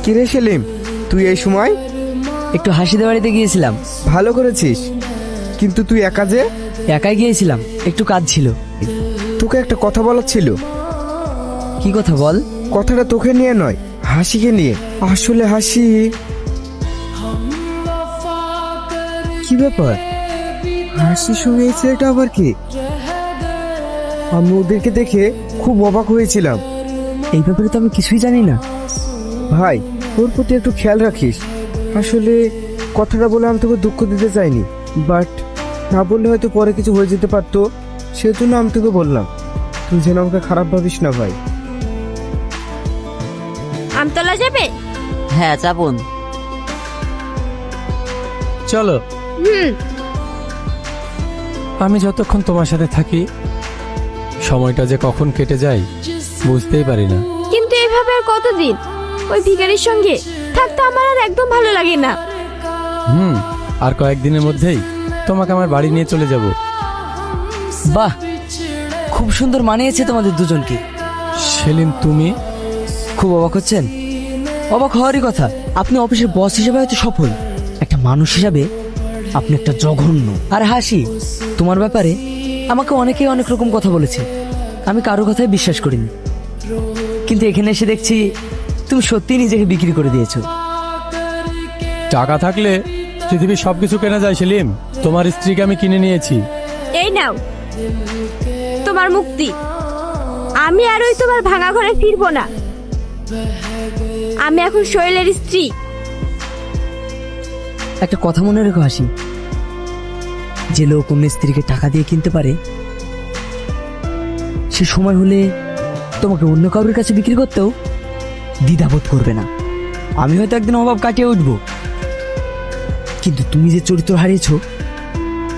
কিরে সেলিম, তুই এই সময়? একটু হাসিদের বাড়িতে গিয়েছিলাম। ভালো করেছিস, কিন্তু তুই একা যে? একাই গিয়েছিলাম, একটু কাজ ছিল। তোকে একটা কথা বলার ছিল। কি কথা বল? কথাটা তোকে নিয়ে নয়, হাসিকে নিয়ে। আসলে হাসি। কি ব্যাপার? হাসির সঙ্গে এই ছেলেটা আবার কি? আমি ওদেরকে দেখে খুব অবাক হয়েছিলাম। এই ব্যাপারে তো আমি কিছুই জানি না। ভাই, ওর প্রতি একটু খেয়াল রাখিস। আসলে কথাটা বলে আমি তোকে দুঃখ দিতে চাইনি, বাট না বললে হয়তো পরে কিছু হয়ে যেতে পারতো, সেজন্য আমি তোকে বললাম। তুই যেন আমাকে খারাপ ভাবিস না ভাই। আমতলা যাবে? হ্যাঁ, চাপুন। চলো। আমি যতক্ষণ তোমার সাথে থাকি সময়টা যে কখন কেটে যায় বুঝতেই পারি না। কিন্তু এভাবে আর কতদিন? ওই ভিখারির সঙ্গে থাকতে আমার আর একদম ভালো লাগে না। আর কয়েকদিনের মধ্যেই তোমাকে আমার বাড়ি নিয়ে চলে যাব। বাহ, খুব সুন্দর মানিয়েছে তোমাদের দুজনকে। সেলিম, তুমি? খুব অবাক হচ্ছেন? অবাক হওয়ারই কথা। আপনি অফিসের বস হিসেবে হয়তো সফল, একটা মানুষ হিসাবে আপনি একটা জঘন্য। আর হাসি, তোমার ব্যাপারে আমাকে অনেকেই অনেক রকম কথা বলেছে, আমি কারো কথাই বিশ্বাস করিনি। কিন্তু এখানে এসে দেখছি তুমি সত্যিই নিজেকে বিক্রি করে দিয়েছো। টাকা থাকলে পৃথিবীর সবকিছু কেনা যায় সেলিম। তোমার স্ত্রীকে আমি কিনে নিয়েছি। এই নাও তোমার মুক্তি। আমি আর ওই তোমার ভাঙা ঘরে ফিরবো না। আমি এখন শৈলের স্ত্রী। একটা কথা মনে রেখো হাসি, যে লোক অন্য স্ত্রীকে টাকা দিয়ে কিনতে পারে, সে সময় হলে তোমাকে অন্য কারোর কাছে বিক্রি করতেও দ্বিধাবোধ করবে না। আমি হয়তো একদিন অভাব কাটিয়ে উঠবো, কিন্তু তুমি যে চরিত্র হারিয়েছো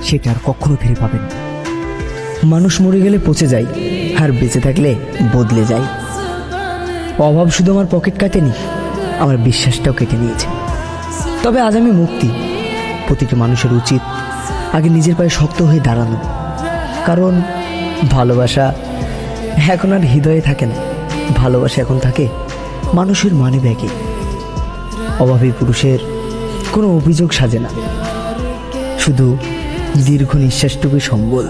সেটা আর কখনো ফিরে পাবে না। মানুষ মরে গেলে পচে যায়, আর বেঁচে থাকলে বদলে যায়। অভাব শুধু আমার পকেট কাটেনি, আমার বিশ্বাসটাও কেটে নিয়েছে। তবে আজ আমি মুক্তি। প্রতিটি মানুষের উচিত আগে নিজের পায়ে শক্ত হয়ে দাঁড়ানো, কারণ ভালোবাসা এখন আর হৃদয়ে থাকে না, ভালোবাসা এখন থাকে মানুষের মানি ব্যাগে। অভাবী পুরুষের কোনো অভিযোগ সাজে না, শুধু দীর্ঘ নিঃশ্বাসটুকুই সম্বল।